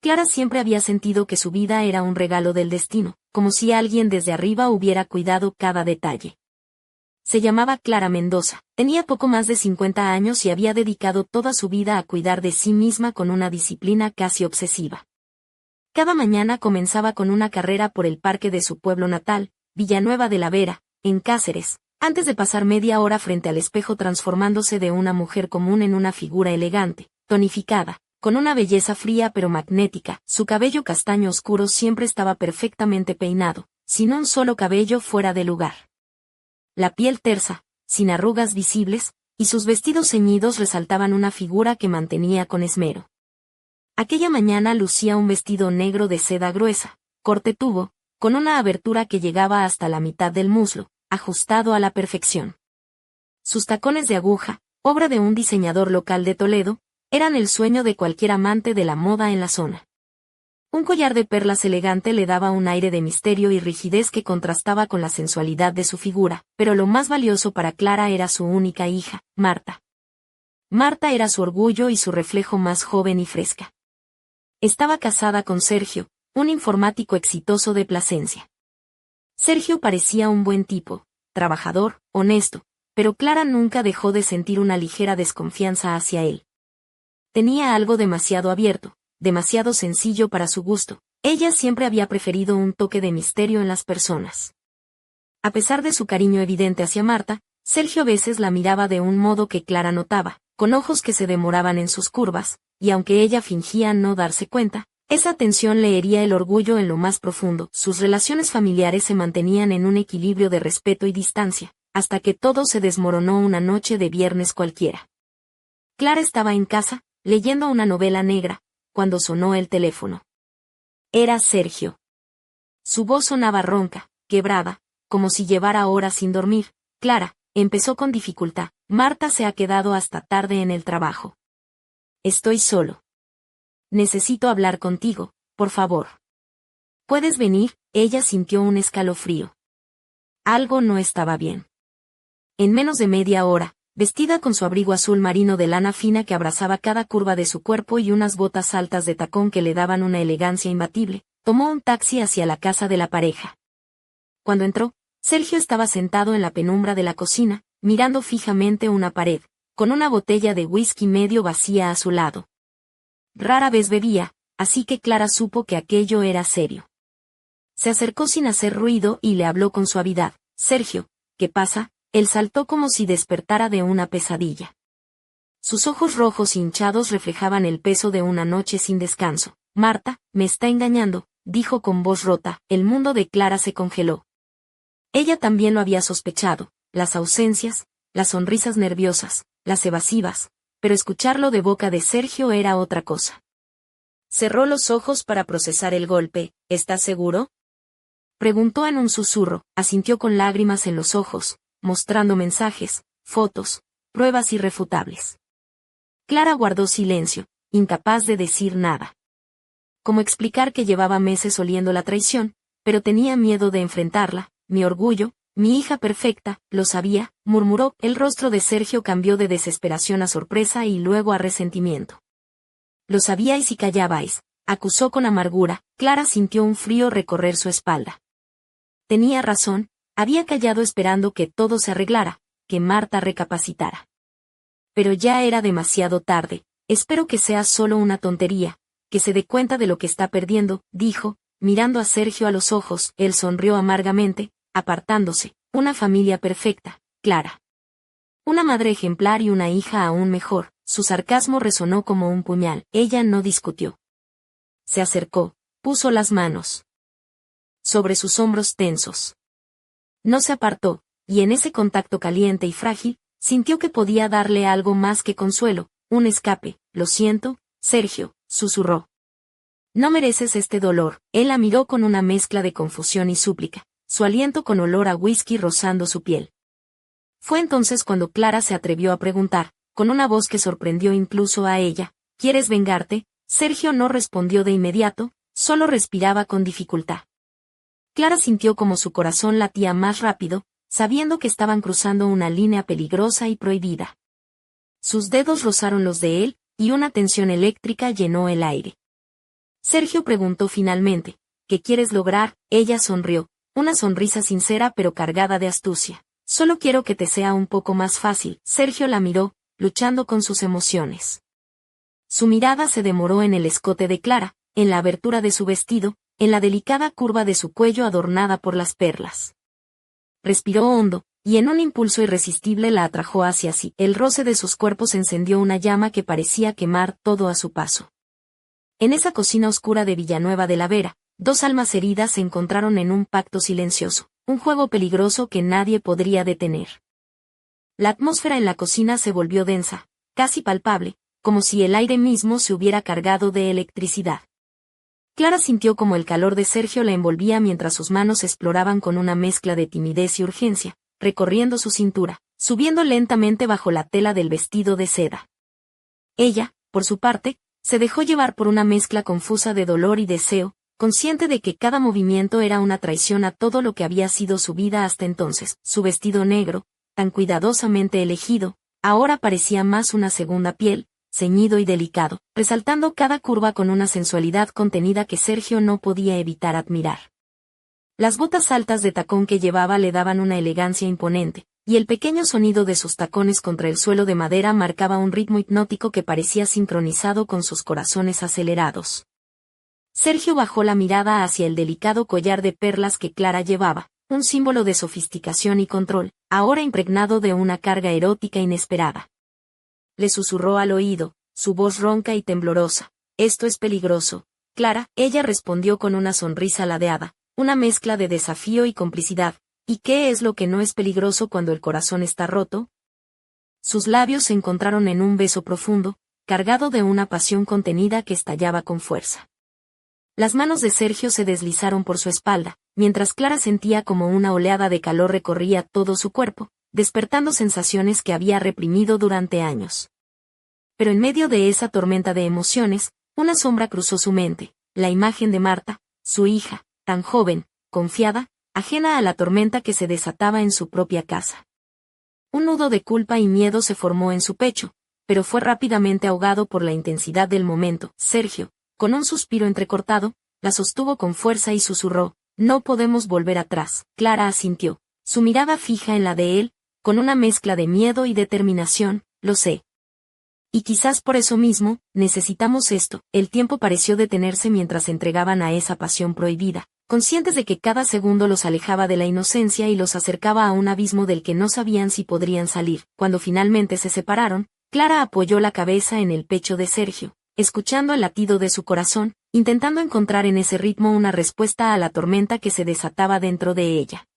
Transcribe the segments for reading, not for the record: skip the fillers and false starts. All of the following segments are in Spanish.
Clara siempre había sentido que su vida era un regalo del destino, como si alguien desde arriba hubiera cuidado cada detalle. Se llamaba Clara Mendoza, tenía poco más de 50 años y había dedicado toda su vida a cuidar de sí misma con una disciplina casi obsesiva. Cada mañana comenzaba con una carrera por el parque de su pueblo natal, Villanueva de la Vera, en Cáceres, antes de pasar media hora frente al espejo transformándose de una mujer común en una figura elegante, tonificada, con una belleza fría pero magnética. Su cabello castaño oscuro siempre estaba perfectamente peinado, sin un solo cabello fuera de lugar. La piel tersa, sin arrugas visibles, y sus vestidos ceñidos resaltaban una figura que mantenía con esmero. Aquella mañana lucía un vestido negro de seda gruesa, corte tubo, con una abertura que llegaba hasta la mitad del muslo, ajustado a la perfección. Sus tacones de aguja, obra de un diseñador local de Toledo, eran el sueño de cualquier amante de la moda en la zona. Un collar de perlas elegante le daba un aire de misterio y rigidez que contrastaba con la sensualidad de su figura, pero lo más valioso para Clara era su única hija, Marta. Marta era su orgullo y su reflejo más joven y fresca. Estaba casada con Sergio, un informático exitoso de Plasencia. Sergio parecía un buen tipo, trabajador, honesto, pero Clara nunca dejó de sentir una ligera desconfianza hacia él. Tenía algo demasiado abierto, demasiado sencillo para su gusto. Ella siempre había preferido un toque de misterio en las personas. A pesar de su cariño evidente hacia Marta, Sergio a veces la miraba de un modo que Clara notaba, con ojos que se demoraban en sus curvas, y aunque ella fingía no darse cuenta, esa tensión le hería el orgullo en lo más profundo. Sus relaciones familiares se mantenían en un equilibrio de respeto y distancia, hasta que todo se desmoronó una noche de viernes cualquiera. Clara estaba en casa, leyendo una novela negra, cuando sonó el teléfono. Era Sergio. Su voz sonaba ronca, quebrada, como si llevara horas sin dormir. Clara, empezó con dificultad. Marta se ha quedado hasta tarde en el trabajo. Estoy solo. Necesito hablar contigo, por favor. ¿Puedes venir? Ella sintió un escalofrío. Algo no estaba bien. En menos de media hora, vestida con su abrigo azul marino de lana fina que abrazaba cada curva de su cuerpo y unas botas altas de tacón que le daban una elegancia imbatible, tomó un taxi hacia la casa de la pareja. Cuando entró, Sergio estaba sentado en la penumbra de la cocina, mirando fijamente una pared, con una botella de whisky medio vacía a su lado. Rara vez bebía, así que Clara supo que aquello era serio. Se acercó sin hacer ruido y le habló con suavidad. Sergio, ¿qué pasa? Él saltó como si despertara de una pesadilla. Sus ojos rojos hinchados reflejaban el peso de una noche sin descanso. Marta, me está engañando, dijo con voz rota. El mundo de Clara se congeló. Ella también lo había sospechado, las ausencias, las sonrisas nerviosas, las evasivas, pero escucharlo de boca de Sergio era otra cosa. Cerró los ojos para procesar el golpe. ¿Estás seguro?, preguntó en un susurro. Asintió con lágrimas en los ojos, mostrando mensajes, fotos, pruebas irrefutables. Clara guardó silencio, incapaz de decir nada. Cómo explicar que llevaba meses oliendo la traición, pero tenía miedo de enfrentarla. Mi orgullo, mi hija perfecta, lo sabía, murmuró. El rostro de Sergio cambió de desesperación a sorpresa y luego a resentimiento. Lo sabíais y callabais, acusó con amargura. Clara sintió un frío recorrer su espalda. Tenía razón, había callado esperando que todo se arreglara, que Marta recapacitara. Pero ya era demasiado tarde. Espero que sea solo una tontería, que se dé cuenta de lo que está perdiendo, dijo, mirando a Sergio a los ojos. Él sonrió amargamente, apartándose. Una familia perfecta, Clara. Una madre ejemplar y una hija aún mejor. Su sarcasmo resonó como un puñal. Ella no discutió. Se acercó, puso las manos sobre sus hombros tensos. No se apartó, y en ese contacto caliente y frágil, sintió que podía darle algo más que consuelo, un escape. Lo siento, Sergio, susurró. No mereces este dolor. Él la miró con una mezcla de confusión y súplica, su aliento con olor a whisky rozando su piel. Fue entonces cuando Clara se atrevió a preguntar, con una voz que sorprendió incluso a ella, ¿quieres vengarte? Sergio no respondió de inmediato, solo respiraba con dificultad. Clara sintió como su corazón latía más rápido, sabiendo que estaban cruzando una línea peligrosa y prohibida. Sus dedos rozaron los de él, y una tensión eléctrica llenó el aire. Sergio preguntó finalmente. ¿Qué quieres lograr? Ella sonrió, una sonrisa sincera pero cargada de astucia. Solo quiero que te sea un poco más fácil. Sergio la miró, luchando con sus emociones. Su mirada se demoró en el escote de Clara, en la abertura de su vestido, en la delicada curva de su cuello adornada por las perlas. Respiró hondo, y en un impulso irresistible la atrajo hacia sí. El roce de sus cuerpos encendió una llama que parecía quemar todo a su paso. En esa cocina oscura de Villanueva de la Vera, dos almas heridas se encontraron en un pacto silencioso, un juego peligroso que nadie podría detener. La atmósfera en la cocina se volvió densa, casi palpable, como si el aire mismo se hubiera cargado de electricidad. Clara sintió como el calor de Sergio la envolvía mientras sus manos exploraban con una mezcla de timidez y urgencia, recorriendo su cintura, subiendo lentamente bajo la tela del vestido de seda. Ella, por su parte, se dejó llevar por una mezcla confusa de dolor y deseo, consciente de que cada movimiento era una traición a todo lo que había sido su vida hasta entonces. Su vestido negro, tan cuidadosamente elegido, ahora parecía más una segunda piel, ceñido y delicado, resaltando cada curva con una sensualidad contenida que Sergio no podía evitar admirar. Las botas altas de tacón que llevaba le daban una elegancia imponente, y el pequeño sonido de sus tacones contra el suelo de madera marcaba un ritmo hipnótico que parecía sincronizado con sus corazones acelerados. Sergio bajó la mirada hacia el delicado collar de perlas que Clara llevaba, un símbolo de sofisticación y control, ahora impregnado de una carga erótica inesperada. Le susurró al oído, su voz ronca y temblorosa. «Esto es peligroso, Clara». Ella respondió con una sonrisa ladeada, una mezcla de desafío y complicidad. «¿Y qué es lo que no es peligroso cuando el corazón está roto?». Sus labios se encontraron en un beso profundo, cargado de una pasión contenida que estallaba con fuerza. Las manos de Sergio se deslizaron por su espalda, mientras Clara sentía como una oleada de calor recorría todo su cuerpo, despertando sensaciones que había reprimido durante años. Pero en medio de esa tormenta de emociones, una sombra cruzó su mente, la imagen de Marta, su hija, tan joven, confiada, ajena a la tormenta que se desataba en su propia casa. Un nudo de culpa y miedo se formó en su pecho, pero fue rápidamente ahogado por la intensidad del momento. Sergio, con un suspiro entrecortado, la sostuvo con fuerza y susurró: «No podemos volver atrás». Clara asintió, su mirada fija en la de él, con una mezcla de miedo y determinación. «Lo sé. Y quizás por eso mismo, necesitamos esto». El tiempo pareció detenerse mientras se entregaban a esa pasión prohibida, conscientes de que cada segundo los alejaba de la inocencia y los acercaba a un abismo del que no sabían si podrían salir. Cuando finalmente se separaron, Clara apoyó la cabeza en el pecho de Sergio, escuchando el latido de su corazón, intentando encontrar en ese ritmo una respuesta a la tormenta que se desataba dentro de ella.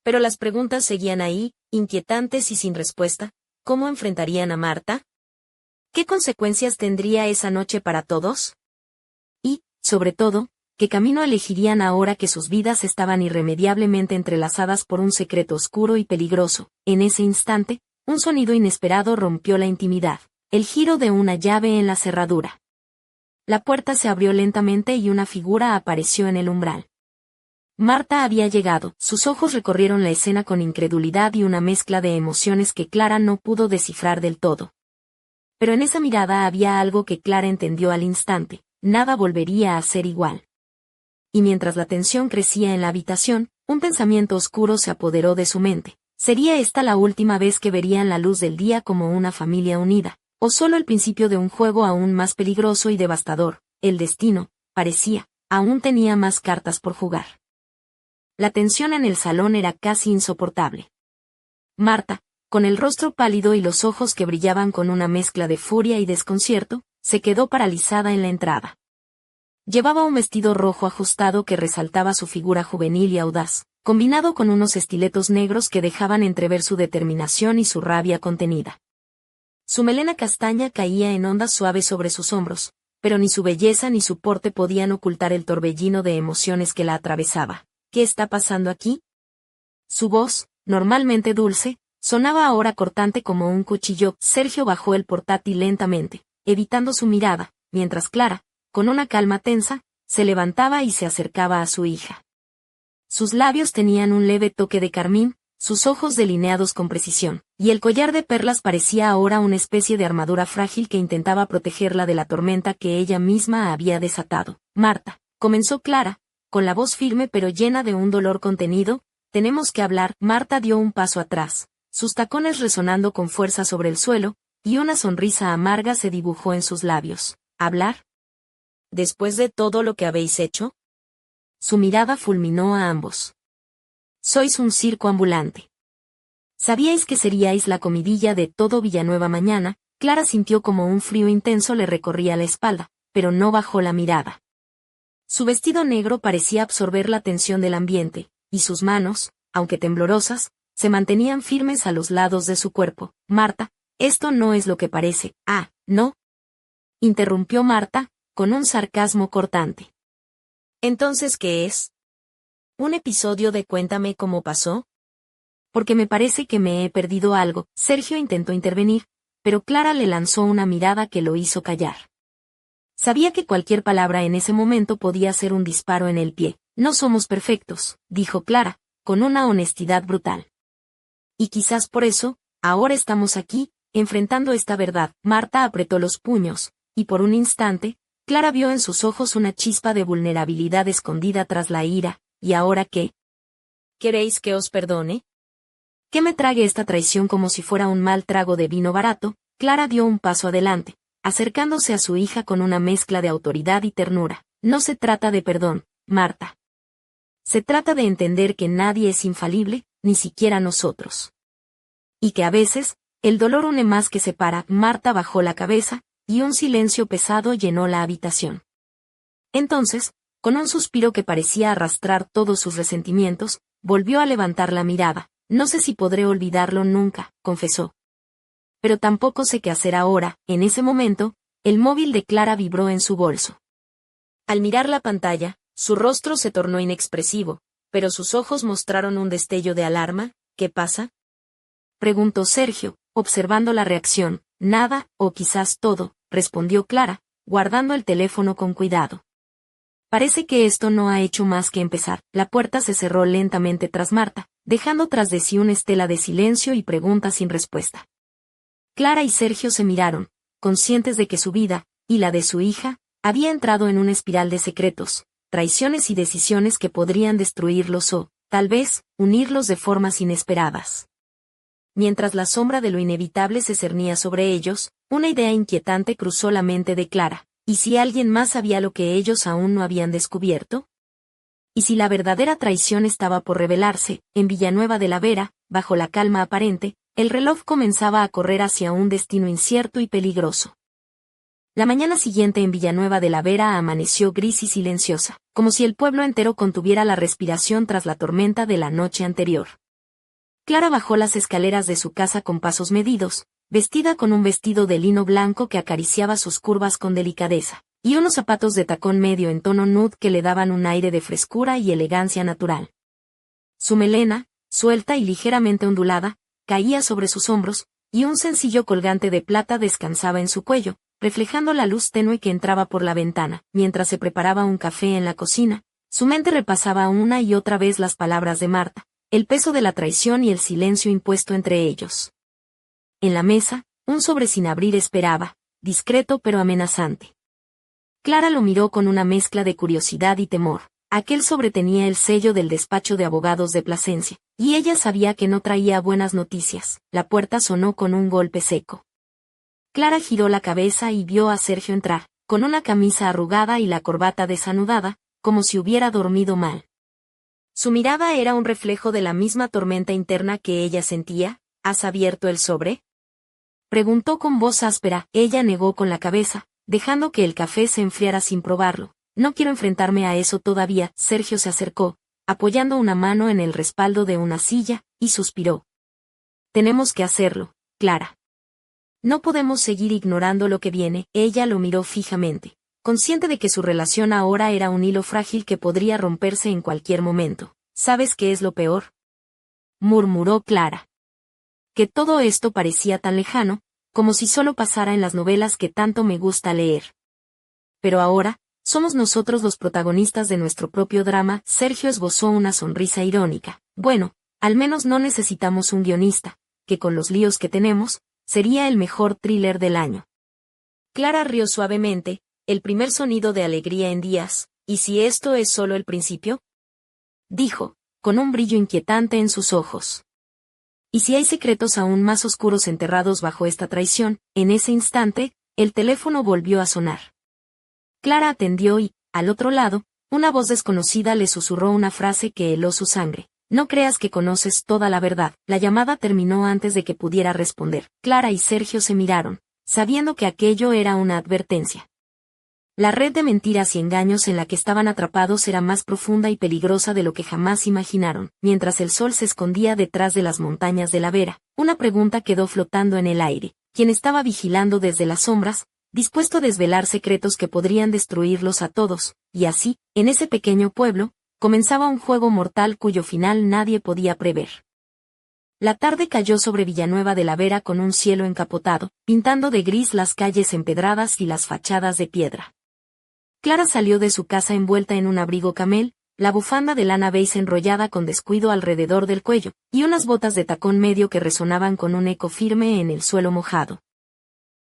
Pero las preguntas seguían ahí, inquietantes y sin respuesta. ¿Cómo enfrentarían a Marta? ¿Qué consecuencias tendría esa noche para todos? Y, sobre todo, ¿qué camino elegirían ahora que sus vidas estaban irremediablemente entrelazadas por un secreto oscuro y peligroso? En ese instante, un sonido inesperado rompió la intimidad, el giro de una llave en la cerradura. La puerta se abrió lentamente y una figura apareció en el umbral. Marta había llegado, sus ojos recorrieron la escena con incredulidad y una mezcla de emociones que Clara no pudo descifrar del todo. Pero en esa mirada había algo que Clara entendió al instante: nada volvería a ser igual. Y mientras la tensión crecía en la habitación, un pensamiento oscuro se apoderó de su mente. ¿Sería esta la última vez que verían la luz del día como una familia unida, o solo el principio de un juego aún más peligroso y devastador? El destino, parecía, aún tenía más cartas por jugar. La tensión en el salón era casi insoportable. Marta, con el rostro pálido y los ojos que brillaban con una mezcla de furia y desconcierto, se quedó paralizada en la entrada. Llevaba un vestido rojo ajustado que resaltaba su figura juvenil y audaz, combinado con unos estiletos negros que dejaban entrever su determinación y su rabia contenida. Su melena castaña caía en ondas suaves sobre sus hombros, pero ni su belleza ni su porte podían ocultar el torbellino de emociones que la atravesaba. ¿Qué está pasando aquí? Su voz, normalmente dulce, sonaba ahora cortante como un cuchillo. Sergio bajó el portátil lentamente, evitando su mirada, mientras Clara, con una calma tensa, se levantaba y se acercaba a su hija. Sus labios tenían un leve toque de carmín, sus ojos delineados con precisión, y el collar de perlas parecía ahora una especie de armadura frágil que intentaba protegerla de la tormenta que ella misma había desatado. Marta, comenzó Clara, con la voz firme pero llena de un dolor contenido, tenemos que hablar. Marta dio un paso atrás, sus tacones resonando con fuerza sobre el suelo, y una sonrisa amarga se dibujó en sus labios. ¿Hablar? ¿Después de todo lo que habéis hecho? Su mirada fulminó a ambos. Sois un circo ambulante. ¿Sabíais que seríais la comidilla de todo Villanueva mañana? Clara sintió como un frío intenso le recorría la espalda, pero no bajó la mirada. Su vestido negro parecía absorber la tensión del ambiente, y sus manos, aunque temblorosas, se mantenían firmes a los lados de su cuerpo. Marta, esto no es lo que parece. Ah, ¿no? Interrumpió Marta, con un sarcasmo cortante. ¿Entonces qué es? ¿Un episodio de Cuéntame cómo pasó? Porque me parece que me he perdido algo. Sergio intentó intervenir, pero Clara le lanzó una mirada que lo hizo callar. Sabía que cualquier palabra en ese momento podía ser un disparo en el pie. No somos perfectos, dijo Clara, con una honestidad brutal. Y quizás por eso, ahora estamos aquí, enfrentando esta verdad. Marta apretó los puños, y por un instante, Clara vio en sus ojos una chispa de vulnerabilidad escondida tras la ira. ¿Y ahora qué? ¿Queréis que os perdone? ¿Que me trague esta traición como si fuera un mal trago de vino barato? Clara dio un paso adelante, acercándose a su hija con una mezcla de autoridad y ternura. No se trata de perdón, Marta. Se trata de entender que nadie es infalible, ni siquiera nosotros. Y que a veces, el dolor une más que separa. Marta bajó la cabeza, y un silencio pesado llenó la habitación. Entonces, con un suspiro que parecía arrastrar todos sus resentimientos, volvió a levantar la mirada. No sé si podré olvidarlo nunca, confesó. Pero tampoco sé qué hacer ahora. En ese momento, el móvil de Clara vibró en su bolso. Al mirar la pantalla, su rostro se tornó inexpresivo, pero sus ojos mostraron un destello de alarma. ¿Qué pasa?, preguntó Sergio, observando la reacción. Nada, o quizás todo, respondió Clara, guardando el teléfono con cuidado. Parece que esto no ha hecho más que empezar. La puerta se cerró lentamente tras Marta, dejando tras de sí una estela de silencio y preguntas sin respuesta. Clara y Sergio se miraron, conscientes de que su vida, y la de su hija, había entrado en una espiral de secretos, traiciones y decisiones que podrían destruirlos o, tal vez, unirlos de formas inesperadas. Mientras la sombra de lo inevitable se cernía sobre ellos, una idea inquietante cruzó la mente de Clara. ¿Y si alguien más sabía lo que ellos aún no habían descubierto? ¿Y si la verdadera traición estaba por revelarse? En Villanueva de la Vera, bajo la calma aparente, el reloj comenzaba a correr hacia un destino incierto y peligroso. La mañana siguiente en Villanueva de la Vera amaneció gris y silenciosa, como si el pueblo entero contuviera la respiración tras la tormenta de la noche anterior. Clara bajó las escaleras de su casa con pasos medidos, vestida con un vestido de lino blanco que acariciaba sus curvas con delicadeza, y unos zapatos de tacón medio en tono nude que le daban un aire de frescura y elegancia natural. Su melena, suelta y ligeramente ondulada, caía sobre sus hombros, y un sencillo colgante de plata descansaba en su cuello, reflejando la luz tenue que entraba por la ventana. Mientras se preparaba un café en la cocina, su mente repasaba una y otra vez las palabras de Marta, el peso de la traición y el silencio impuesto entre ellos. En la mesa, un sobre sin abrir esperaba, discreto pero amenazante. Clara lo miró con una mezcla de curiosidad y temor. Aquel sobre tenía el sello del despacho de abogados de Plasencia, y ella sabía que no traía buenas noticias. La puerta sonó con un golpe seco. Clara giró la cabeza y vio a Sergio entrar, con una camisa arrugada y la corbata desanudada, como si hubiera dormido mal. Su mirada era un reflejo de la misma tormenta interna que ella sentía. ¿Has abierto el sobre?, preguntó con voz áspera. Ella negó con la cabeza, dejando que el café se enfriara sin probarlo. No quiero enfrentarme a eso todavía. Sergio se acercó, apoyando una mano en el respaldo de una silla, y suspiró. Tenemos que hacerlo, Clara. No podemos seguir ignorando lo que viene. Ella lo miró fijamente, consciente de que su relación ahora era un hilo frágil que podría romperse en cualquier momento. ¿Sabes qué es lo peor?, murmuró Clara. Que todo esto parecía tan lejano, como si solo pasara en las novelas que tanto me gusta leer. Pero ahora, somos nosotros los protagonistas de nuestro propio drama. Sergio esbozó una sonrisa irónica. Bueno, Al menos no necesitamos un guionista, que con los líos que tenemos, sería el mejor thriller del año. Clara rió suavemente, el primer sonido de alegría en días, ¿y si esto es solo el principio? Dijo, con un brillo inquietante en sus ojos. ¿Y si hay secretos aún más oscuros enterrados bajo esta traición? En ese instante, el teléfono volvió a sonar. Clara atendió y, al otro lado, una voz desconocida le susurró una frase que heló su sangre. No creas que conoces toda la verdad. La llamada terminó antes de que pudiera responder. Clara y Sergio se miraron, sabiendo que aquello era una advertencia. La red de mentiras y engaños en la que estaban atrapados era más profunda y peligrosa de lo que jamás imaginaron. Mientras el sol se escondía detrás de las montañas de la Vera, una pregunta quedó flotando en el aire. ¿Quién estaba vigilando desde las sombras, dispuesto a desvelar secretos que podrían destruirlos a todos? Y así, en ese pequeño pueblo, comenzaba un juego mortal cuyo final nadie podía prever. La tarde cayó sobre Villanueva de la Vera con un cielo encapotado, pintando de gris las calles empedradas y las fachadas de piedra. Clara salió de su casa envuelta en un abrigo camel, la bufanda de lana beige enrollada con descuido alrededor del cuello, y unas botas de tacón medio que resonaban con un eco firme en el suelo mojado.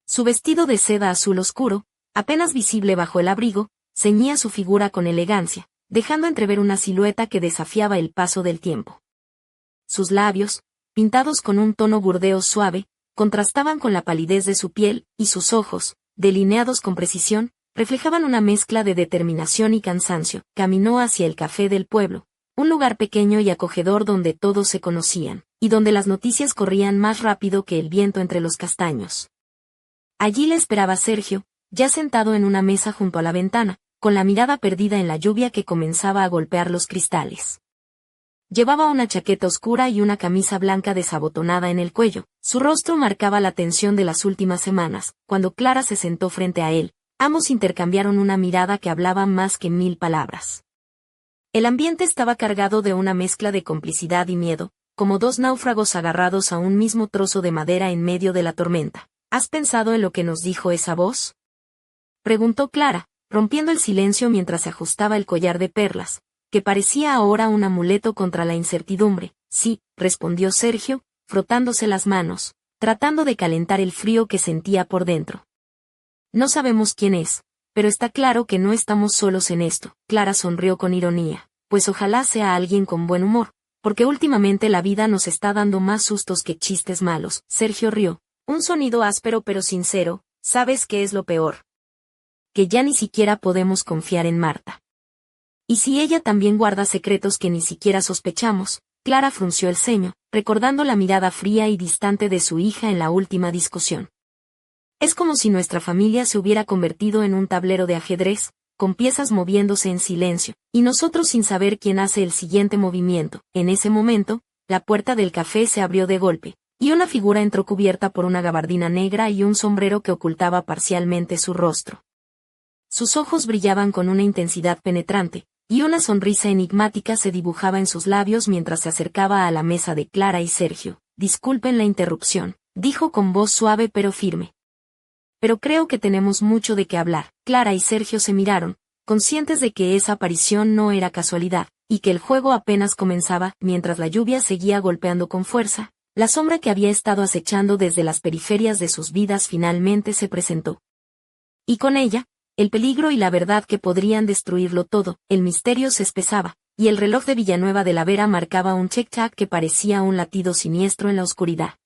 Su vestido de seda azul oscuro, apenas visible bajo el abrigo, ceñía su figura con elegancia, dejando entrever una silueta que desafiaba el paso del tiempo. Sus labios, pintados con un tono burdeos suave, contrastaban con la palidez de su piel, y sus ojos, delineados con precisión, reflejaban una mezcla de determinación y cansancio. Caminó hacia el café del pueblo, un lugar pequeño y acogedor donde todos se conocían, y donde las noticias corrían más rápido que el viento entre los castaños. Allí le esperaba Sergio, ya sentado en una mesa junto a la ventana, con la mirada perdida en la lluvia que comenzaba a golpear los cristales. Llevaba una chaqueta oscura y una camisa blanca desabotonada en el cuello. Su rostro marcaba la tensión de las últimas semanas. Cuando Clara se sentó frente a él, ambos intercambiaron una mirada que hablaba más que 1000 palabras. El ambiente estaba cargado de una mezcla de complicidad y miedo, como dos náufragos agarrados a un mismo trozo de madera en medio de la tormenta. ¿Has pensado en lo que nos dijo esa voz?, preguntó Clara, rompiendo el silencio mientras se ajustaba el collar de perlas, que parecía ahora un amuleto contra la incertidumbre. Sí, respondió Sergio, frotándose las manos, tratando de calentar el frío que sentía por dentro. No sabemos quién es, pero está claro que no estamos solos en esto. Clara sonrió con ironía, pues ojalá sea alguien con buen humor, porque últimamente la vida nos está dando más sustos que chistes malos. Sergio rió, un sonido áspero pero sincero. ¿Sabes qué es lo peor? Que ya ni siquiera podemos confiar en Marta. ¿Y si ella también guarda secretos que ni siquiera sospechamos? Clara frunció el ceño, recordando la mirada fría y distante de su hija en la última discusión. Es como si nuestra familia se hubiera convertido en un tablero de ajedrez, con piezas moviéndose en silencio, y nosotros sin saber quién hace el siguiente movimiento. En ese momento, la puerta del café se abrió de golpe, y una figura entró cubierta por una gabardina negra y un sombrero que ocultaba parcialmente su rostro. Sus ojos brillaban con una intensidad penetrante, y una sonrisa enigmática se dibujaba en sus labios mientras se acercaba a la mesa de Clara y Sergio. Disculpen la interrupción, dijo con voz suave pero firme. Pero creo que tenemos mucho de qué hablar. Clara y Sergio se miraron, conscientes de que esa aparición no era casualidad, y que el juego apenas comenzaba. Mientras la lluvia seguía golpeando con fuerza, la sombra que había estado acechando desde las periferias de sus vidas finalmente se presentó. Y con ella, el peligro y la verdad que podrían destruirlo todo. El misterio se espesaba, y el reloj de Villanueva de la Vera marcaba un tic-tac que parecía un latido siniestro en la oscuridad.